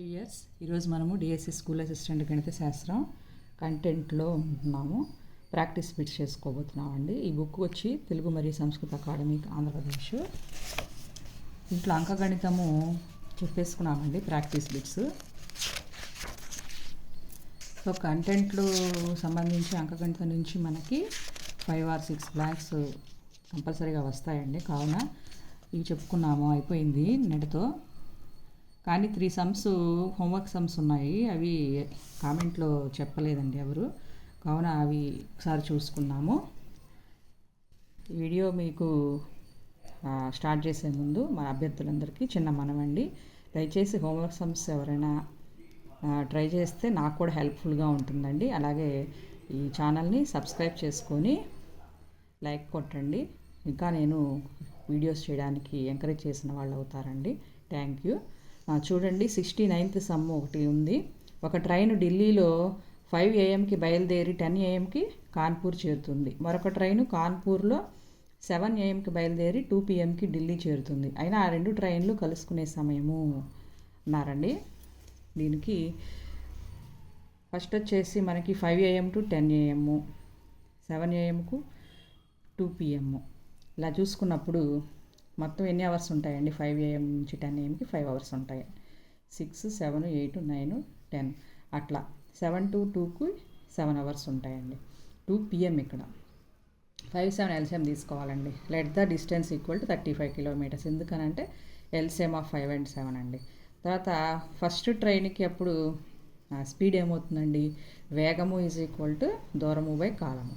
Years ఈరోజు మనము DSC school assistant గణిత శాస్త్రం కంటెంట్లో ఉంటున్నాము. ప్రాక్టీస్ బిట్స్ చేసుకోబోతున్నామండి. ఈ బుక్ వచ్చి తెలుగు మరియు సంస్కృత అకాడమీ ఆంధ్రప్రదేశ్. ఇంట్లో అంకగణితము చెప్పేసుకున్నామండి, ప్రాక్టీస్ బిట్స్. సో కంటెంట్లు సంబంధించి అంకగణితం నుంచి మనకి 5 or 6 బ్లాంక్స్ కంపల్సరీగా వస్తాయండి. కావున ఇవి చెప్పుకున్నాము, అయిపోయింది నెట్తో. కానీ 3 సమ్స్ హోంవర్క్ సమ్స్ ఉన్నాయి, అవి కామెంట్లో చెప్పలేదండి ఎవరు. కావున అవి ఒకసారి చూసుకున్నాము. వీడియో మీకు స్టార్ట్ చేసే ముందు మా అభ్యర్థులందరికీ చిన్న మనమండి, దయచేసి హోంవర్క్ సమ్స్ ఎవరైనా ట్రై చేస్తే నాకు కూడా హెల్ప్ఫుల్గా ఉంటుందండి. అలాగే ఈ ఛానల్ని సబ్స్క్రైబ్ చేసుకొని లైక్ కొట్టండి. ఇంకా నేను వీడియోస్ చేయడానికి ఎంకరేజ్ చేసిన వాళ్ళు అవుతారండి. Thank you. చూడండి, 69th సమ్ ఒకటి ఉంది. ఒక ట్రైన్ ఢిల్లీలో 5 AM బయలుదేరి 10 AM కాన్పూర్ చేరుతుంది. మరొక ట్రైను కాన్పూర్లో 7 AM బయలుదేరి 2 PM ఢిల్లీ చేరుతుంది. అయినా ఆ 2 ట్రైన్లు కలుసుకునే సమయము అన్నారండి. దీనికి ఫస్ట్ వచ్చేసి మనకి 5 AM to 10 AM, 7 AM to 2 PM. ఇలా చూసుకున్నప్పుడు మొత్తం ఎన్ని అవర్స్ ఉంటాయండి? 5 AM నుంచి 10 AM 5 అవర్స్ ఉంటాయి. 6, 7, 8, 9, 10 అట్లా 7 to 2 7 అవర్స్ ఉంటాయండి. 2 PM ఇక్కడ 5, 7 LCM తీసుకోవాలండి. Let the distance equal to 35 kilometers. ఎందుకనంటే LCM ఆఫ్ 5 and 7 అండి. తర్వాత ఫస్ట్ ట్రైన్కి అప్పుడు స్పీడ్ ఏమవుతుందండి? వేగము ఈజ్ ఈక్వల్ టు దూరము బై కాలము.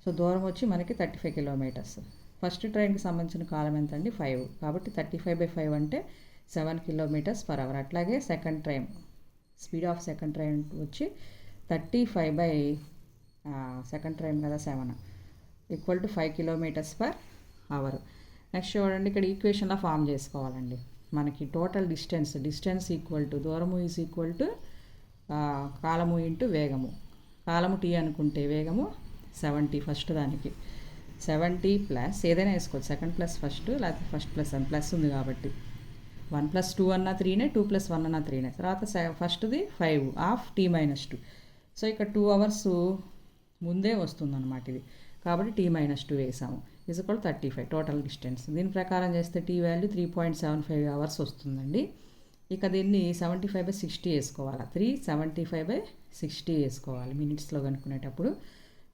సో దూరం వచ్చి మనకి 35 kilometers. ఫస్ట్ ట్రైన్కి సంబంధించిన కాలం ఎంత అండి? 5. కాబట్టి 35/5 అంటే 7 km/h. అట్లాగే second train speed of second train వచ్చి 35 సెకండ్ ట్రైన్ కదా 7 ఈక్వల్ టు 5 km/h. నెక్స్ట్ చూడండి, ఇక్కడ ఈక్వేషన్లో ఫామ్ చేసుకోవాలండి. మనకి టోటల్ డిస్టెన్స్ ఈక్వల్ టు దూరము ఈజ్ ఈక్వల్ టు కాలము ఇంటూ వేగము. కాలము T అనుకుంటే వేగము 70. ఫస్ట్ దానికి 70 ప్లస్ ఏదైనా వేసుకోవచ్చు, సెకండ్ ప్లస్ ఫస్ట్, లేకపోతే ఫస్ట్ ప్లస్ అని ప్లస్ ఉంది కాబట్టి 1 + 2 అన్న 3నే, 2 + 1 అన్న 3నే. తర్వాత ఫస్ట్ది 5 ఆఫ్ T - 2. సో ఇక్కడ 2 hours ముందే వస్తుందన్నమాట ఇది. కాబట్టి T - 2 వేసాము. Is equal 35 total distance. దీని ప్రకారం చేస్తే T వాల్యూ 3.75 hours వస్తుందండి. ఇక దీన్ని 75/60 వేసుకోవాలి. 375/60 వేసుకోవాలి మినిట్స్లో కనుక్కునేటప్పుడు.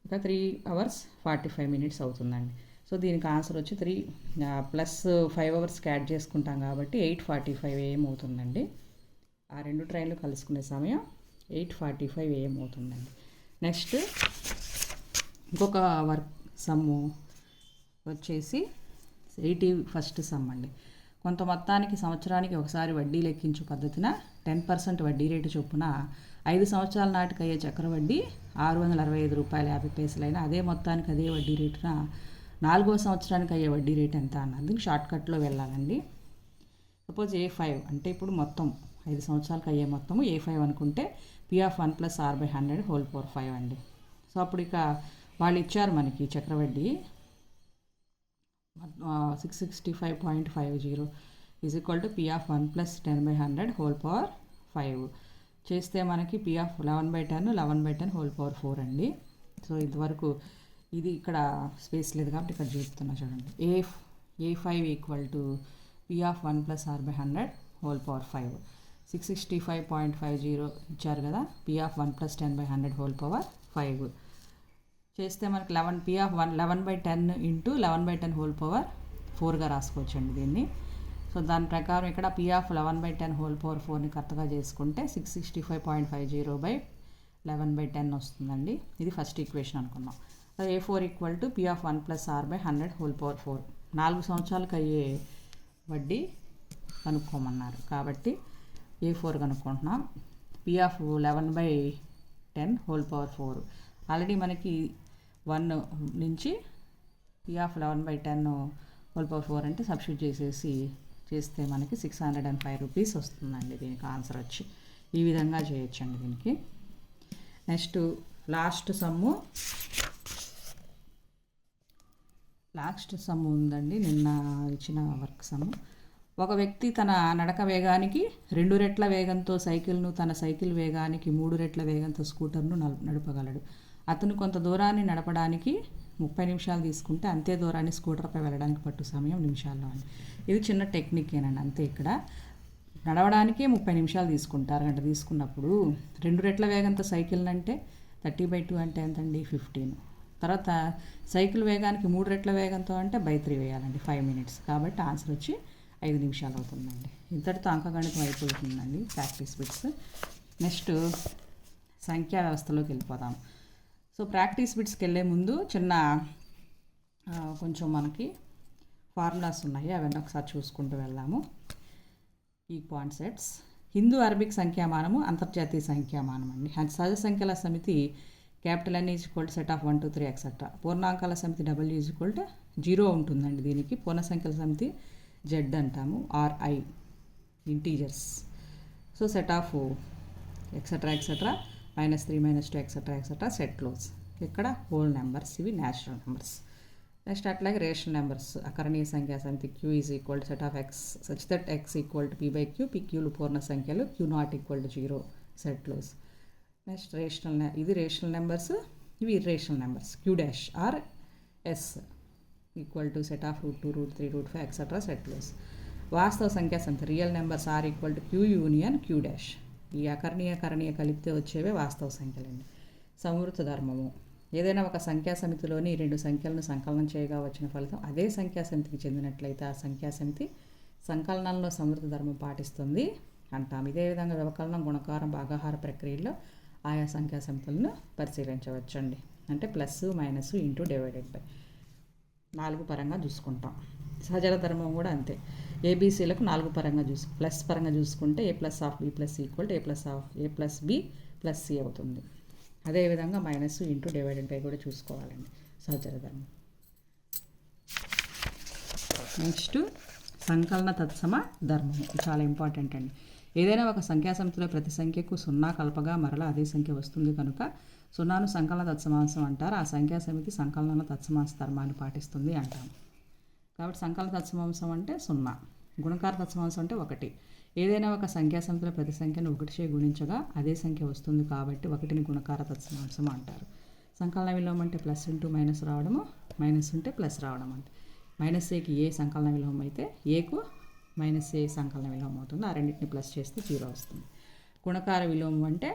ఇక 3 hours 45 minutes అవుతుందండి. సో దీనికి ఆన్సర్ వచ్చి 3 + 5 hours యాడ్ చేసుకుంటాం కాబట్టి 8:45 AM అవుతుందండి. ఆ 2 ట్రైన్లు కలుసుకునే సమయం 8:45 AM అవుతుందండి. నెక్స్ట్ ఇంకొక వర్క్ సమ్ము వచ్చేసి 81st సమ్ అండి. కొంత మొత్తానికి సంవత్సరానికి ఒకసారి వడ్డీ లెక్కించు పద్ధతిన 10% వడ్డీ రేటు చొప్పున 5 సంవత్సరాల నాటికి అయ్యే చక్రవడ్డీ ₹665.50 అయినా అదే మొత్తానికి అదే వడ్డీ రేటున 4వ సంవత్సరానికి అయ్యే వడ్డీ రేటు ఎంత అన్నది షార్ట్కట్లో వెళ్ళాలండి. సపోజ్ A5 అంటే ఇప్పుడు మొత్తం 5 సంవత్సరాలకు అయ్యే మొత్తము A5 అనుకుంటే P(1 + R/100 హోల్ పవర్ 5 అండి. సో అప్పుడు ఇక వాళ్ళు ఇచ్చారు మనకి చక్రవడ్డీ 665.50 is equal to P(1 + 10/100 whole power 5 చేస్తే మనకి P(11/10 11/10 హోల్ పవర్ 4 అండి. సో ఇంతవరకు ఇది ఇక్కడ స్పేస్ లేదు కాబట్టి ఇక్కడ చూస్తున్నా చూడండి. A5 equal to P(1 + R/100 whole power 5 665.50 ఇచ్చారు కదా. P(1 + 10/100 హోల్ పవర్ 5 చేస్తే మనకి P(11/10 × 11/10 హోల్ పవర్ 4గా రాసుకోవచ్చండి దీన్ని. సో దాని ప్రకారం ఇక్కడ P(11/10 హోల్ పవర్ 4ని కరెక్ట్గా చేసుకుంటే 665.50/11/10 వస్తుందండి. ఇది ఫస్ట్ ఈక్వేషన్ అనుకున్నాం. A4 equal to P(1 + R/100 whole power 4 4 సంవత్సరాలకు అయ్యే వడ్డీ కనుక్కోమన్నారు కాబట్టి A4 కనుక్కుంటున్నాం. P(11/10 whole power 4 already మనకి 1 నుంచి P(11/10 హోల్ పవర్ 4 అంటే సబ్స్టిట్యూట్ చేస్తే మనకి ₹605 వస్తుందండి. దీనికి ఆన్సర్ వచ్చి ఈ విధంగా చేయొచ్చండి దీనికి. నెక్స్ట్ లాస్ట్ సమ్ము ఉందండి, నిన్న ఇచ్చిన వర్క్ సమ్ము. ఒక వ్యక్తి తన నడక వేగానికి 2 రెట్ల వేగంతో సైకిల్ను, తన సైకిల్ వేగానికి 3 రెట్ల వేగంతో స్కూటర్ను నడపగలడు. అతను కొంత దూరాన్ని నడపడానికి 30 నిమిషాలు తీసుకుంటే అంతే దూరాన్ని స్కూటర్పై వెళ్ళడానికి పట్టు సమయం నిమిషాల్లో అండి. ఇది చిన్న టెక్నికేనండి అంతే. ఇక్కడ నడవడానికే 30 నిమిషాలు తీసుకుంటారు గంట తీసుకున్నప్పుడు 2 రెట్ల వేగంతో సైకిల్ అంటే 30/2 అంటే ఎంతండి 15. తర్వాత సైకిల్ వేగానికి 3 రెట్ల వేగంతో అంటే 3 వేయాలండి 5 మినిట్స్. కాబట్టి ఆన్సర్ వచ్చి 5 నిమిషాలు అవుతుందండి. ఇంతటితో అంకగణితం అయిపోతుందండి ప్రాక్టీస్ బిట్స్. నెక్స్ట్ సంఖ్యా వ్యవస్థలోకి వెళ్ళిపోదాం. సో ప్రాక్టీస్ బిట్స్కి వెళ్ళే ముందు చిన్న కొంచెం మనకి ఫార్ములాస్ ఉన్నాయి, అవన్నీ ఒకసారి చూసుకుంటూ వెళ్దాము. ఈ కాన్సెప్ట్స్ హిందూ అరబిక్ సంఖ్యామానము, అంతర్జాతీయ సంఖ్యామానం అండి. సహజ సంఖ్యల సమితి N = సెట్ ఆఫ్ 1 2 3 ఎక్సెట్రా. పూర్ణాంకాల సమితి W = 0 ఉంటుందండి. దీనికి పూర్ణ సంఖ్యల సమితి Z అంటాము, RI integers. So set of etcetera etcetera -3 -2 etcetera etcetera set close. ఇక్కడ హోల్ నెంబర్స్, ఇవి న్యాచురల్ నెంబర్స్. నెక్స్ట్ అట్లాగే రేషనల్ నెంబర్స్ అకరణీయ సంఖ్యా సమితి Q = set of X such that X = P/Q, PQలు పూర్ణ సంఖ్యలు, Q0 = 0 సెట్ క్లోజ్. నెక్స్ట్ ఇది రేషనల్ నెంబర్స్, ఇవి irrational numbers. Q' or S = set of √2 √3 √5 etcetera set close. వాస్తవ సంఖ్యా సమితి real numbers R = Q union Q'. ఈ అకరణీయ కరణీయ కలిపితే వచ్చేవే వాస్తవ సంఖ్యలండి. సంవృత ధర్మము ఏదైనా ఒక సంఖ్యా సమితిలోని 2 సంఖ్యలను సంకలనం చేయగా వచ్చిన ఫలితం అదే సంఖ్యా సమితికి చెందినట్లయితే ఆ సంఖ్యా సమితి సంకలనంలో సంవృత ధర్మం పాటిస్తుంది అంటాం. ఇదే విధంగా వ్యవకలనం, గుణకారం, భాగాహార ప్రక్రియల్లో ఆయా సంఖ్యా సమితులను పరిశీలించవచ్చండి. అంటే plus minus into divided by 4 పరంగా చూసుకుంటాం. సహజల ధర్మం కూడా అంతే. ఏబీసీలకు 4 పరంగా ప్లస్ పరంగా చూసుకుంటే A + of B + C = A + B + C అవుతుంది. అదేవిధంగా మైనస్ ఇంటూ డివైడెడ్ బై కూడా చూసుకోవాలండి సహజల ధర్మం. నెక్స్ట్ సంకలన తత్సమ ధర్మం, చాలా ఇంపార్టెంట్ అండి. ఏదైనా ఒక సంఖ్యా సమితిలో ప్రతి సంఖ్యకు 0 కలపగా మరలా అదే సంఖ్య వస్తుంది కనుక 0ను సంకలన తత్సమాంశం అంటారు. ఆ సంఖ్యా సమితి సంకలన తత్సమాంశ ధర్మాన్ని పాటిస్తుంది అంటాము. కాబట్టి సంకలన తత్సమాంశం అంటే 0, గుణకార తత్సమాంశం అంటే 1. ఏదైనా ఒక సంఖ్యా సమితిలో ప్రతి సంఖ్యను 1చే గుణించగా అదే సంఖ్య వస్తుంది కాబట్టి 1ని గుణకార తత్సమాంశం అంటారు. సంకలన విలోమం అంటే ప్లస్ ఇంటూ మైనస్ రావడము, మైనస్ ఉంటే ప్లస్ రావడం. అంటే -Aకి A సంకలన విలోమం అయితే Aకు -A సంకలన విలోమం అవుతుంది. ఆ రెండింటిని ప్లస్ చేస్తే 0 వస్తుంది. గుణకార విలోమం అంటే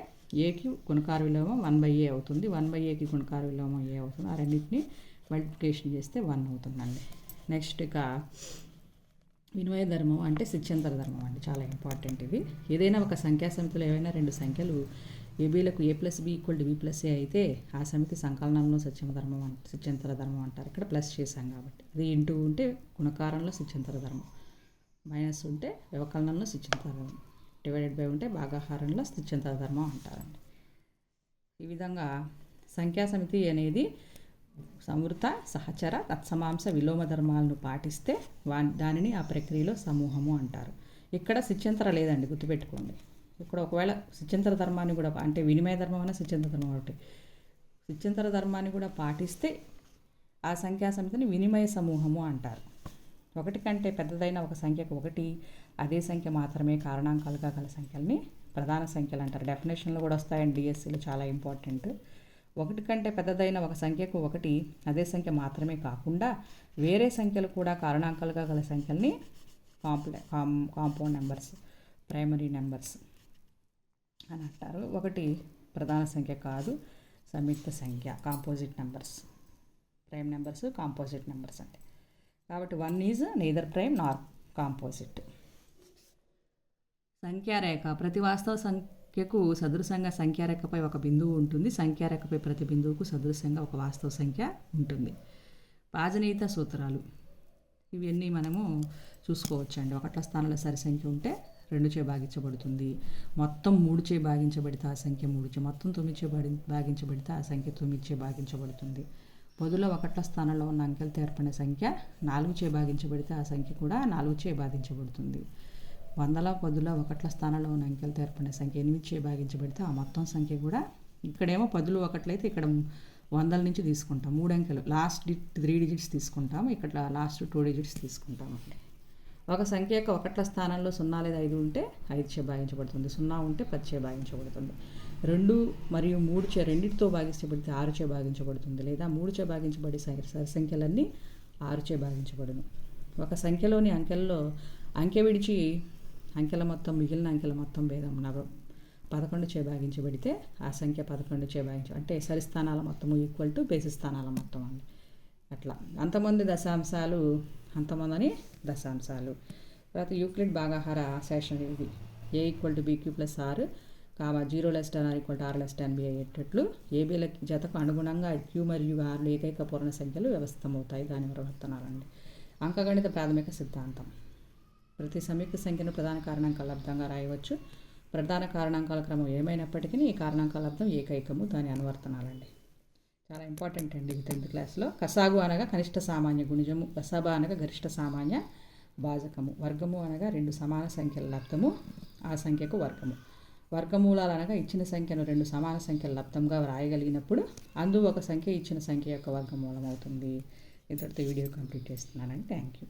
Aకి గుణకార విలోమం 1/A అవుతుంది, 1/Aకి గుణకార విలోమం A అవుతుంది. ఆ రెండింటిని మల్టిప్లికేషన్ చేస్తే 1 అవుతుందండి. నెక్స్ట్ ఇక వినిమయ ధర్మం అంటే సిద్ధ్యంతర ధర్మం అండి, చాలా ఇంపార్టెంట్ ఇది. ఏదైనా ఒక సంఖ్యా సమితిలో ఏవైనా 2 సంఖ్యలు ఏబీలకు A + B = B + A అయితే ఆ సమితి సంకలనంలో సిద్ధ్యంతర ధర్మం అంటారు. ఇక్కడ ప్లస్ చేశాం కాబట్టి. ఇది ఇంటూ ఉంటే గుణకారంలో సిద్ధ్యంతర ధర్మం, మైనస్ ఉంటే వ్యవకలనంలో సిద్ధ్యంతర ధర్మం, డివైడెడ్ బై ఉంటే భాగాహారంలో సిద్ధ్యంతర ధర్మం అంటారండి. ఈ విధంగా సంఖ్యా సమితి అనేది సంవృత, సహచర, తత్సమాంశ, విలోమ ధర్మాలను పాటిస్తే దానిని ఆ ప్రక్రియలో సమూహము అంటారు. ఇక్కడ సిద్ధ్యంతర లేదండి, గుర్తుపెట్టుకోండి. ఇక్కడ ఒకవేళ సిద్ధ్యంతర ధర్మాన్ని కూడా అంటే వినిమయ ధర్మం అనే సిద్ధ్యంతర ధర్మం ఒకటి, సిద్ధ్యంతర ధర్మాన్ని కూడా పాటిస్తే ఆ సంఖ్యా సమితిని వినిమయ సమూహము అంటారు. 1 కంటే పెద్దదైన ఒక సంఖ్యకు 1 అదే సంఖ్య మాత్రమే కారణాంకాలుగా గల సంఖ్యల్ని ప్రధాన సంఖ్యలు అంటారు. డెఫినేషన్లో కూడా వస్తాయండి, డిఎస్సిలో చాలా ఇంపార్టెంట్. 1 కంటే పెద్దదైన ఒక సంఖ్యకు 1 అదే సంఖ్య మాత్రమే కాకుండా వేరే సంఖ్యలు కూడా కారణాంకాలుగా గల సంఖ్యల్ని కాంపౌండ్ నెంబర్స్, ప్రైమరీ నెంబర్స్ అని అంటారు. 1 ప్రధాన సంఖ్య కాదు, సంయుక్త సంఖ్య, composite numbers. Prime numbers, composite numbers అంటే. కాబట్టి 1 is neither prime Nar composite. సంఖ్యారేఖ ప్రతి వాస్తవ సంఖ్యకు సదృశంగా సంఖ్యారేఖపై ఒక బిందువు ఉంటుంది. సంఖ్యారేఖపై ప్రతి బిందువుకు సదృశంగా ఒక వాస్తవ సంఖ్య ఉంటుంది. పాజనీయత సూత్రాలు ఇవన్నీ మనము చూసుకోవచ్చండి. 1ల స్థానంలో సరి సంఖ్య ఉంటే 2చే భాగించబడుతుంది. మొత్తం 3చే భాగించబడితే ఆ సంఖ్య 3చే, మొత్తం 9చే భాగించబడితే ఆ సంఖ్య 9చే భాగించబడుతుంది. పదుల 1ల స్థానంలో ఉన్న అంకెలతో ఏర్పడిన సంఖ్య 4చే భాగించబడితే ఆ సంఖ్య కూడా 4చే భాగించబడుతుంది. 100ల 10ల 1ల స్థానంలో ఉన్న అంకెలతో ఏర్పడిన సంఖ్య 8చే భాగించబడితే ఆ మొత్తం సంఖ్య కూడా, ఇక్కడేమో 10లు 1లు అయితే ఇక్కడ 100ల నుంచి తీసుకుంటాం, 3 అంకెలు లాస్ట్ 3 డిజిట్స్ తీసుకుంటాము, ఇక్కడ లాస్ట్ 2 డిజిట్స్ తీసుకుంటామండి. ఒక సంఖ్య యొక్క ఒకట్ల స్థానంలో 0 లేదా 5 ఉంటే 5 చే భాగించబడుతుంది, 0 ఉంటే 10 చే భాగించబడుతుంది. 2 మరియు 3 చే రెండింటితో భాగించబడితే 6 చే భాగించబడుతుంది, లేదా 3 చే భాగించబడి సరి సంఖ్యలన్నీ 6 చే భాగించబడును. ఒక సంఖ్యలోని అంకెల్లో అంకె విడిచి అంకెల మొత్తం మిగిలిన అంకెల మొత్తం భేదం 11 చే భాగించబడితే ఆ సంఖ్య 11 చే అంటే సరి స్థానాల మొత్తము ఈక్వల్ టు బేసి స్థానాల మొత్తం అండి. అట్లా అంతమంది దశాంశాలు అంతమందని దశాంశాలు. తర్వాత యూక్లిడ్ భాగాహార సెషన్ ఇది a = bq + r, 0 ≤ r ≤ b అయ్యేటట్లు ఏబీల జతకు అనుగుణంగా q మరియు rలు ఏకైక పూర్ణ సంఖ్యలు వ్యవస్థమవుతాయి. దాని ప్రవర్తనాలండి. అంకగణిత ప్రాథమిక సిద్ధాంతం. ప్రతి సంయుక్త సంఖ్యను ప్రధాన కారణాంకాల లబ్దంగా రాయవచ్చు. ప్రధాన కారణాంకాల క్రమం ఏమైనప్పటికీ ఈ కారణాంకాల లబ్దం ఏకైకము. దాని అనువర్తనాలండి. చాలా ఇంపార్టెంట్ అండి ఇది 10th క్లాస్లో. కసాగు అనగా కనిష్ట సామాన్య గుణిజము, గసాబా అనగా గరిష్ట సామాన్య భాజకము, వర్గము అనగా 2 సమాన సంఖ్యల లబ్దము ఆ సంఖ్యకు వర్గము. వర్గమూలాలు అనగా ఇచ్చిన సంఖ్యను 2 సమాన సంఖ్యల లబ్దంగా వ్రాయగలిగినప్పుడు అందు ఒక సంఖ్య ఇచ్చిన సంఖ్య యొక్క వర్గమూలం అవుతుంది. ఇంతటితో వీడియో కంప్లీట్ చేస్తున్నానండి. Thank you.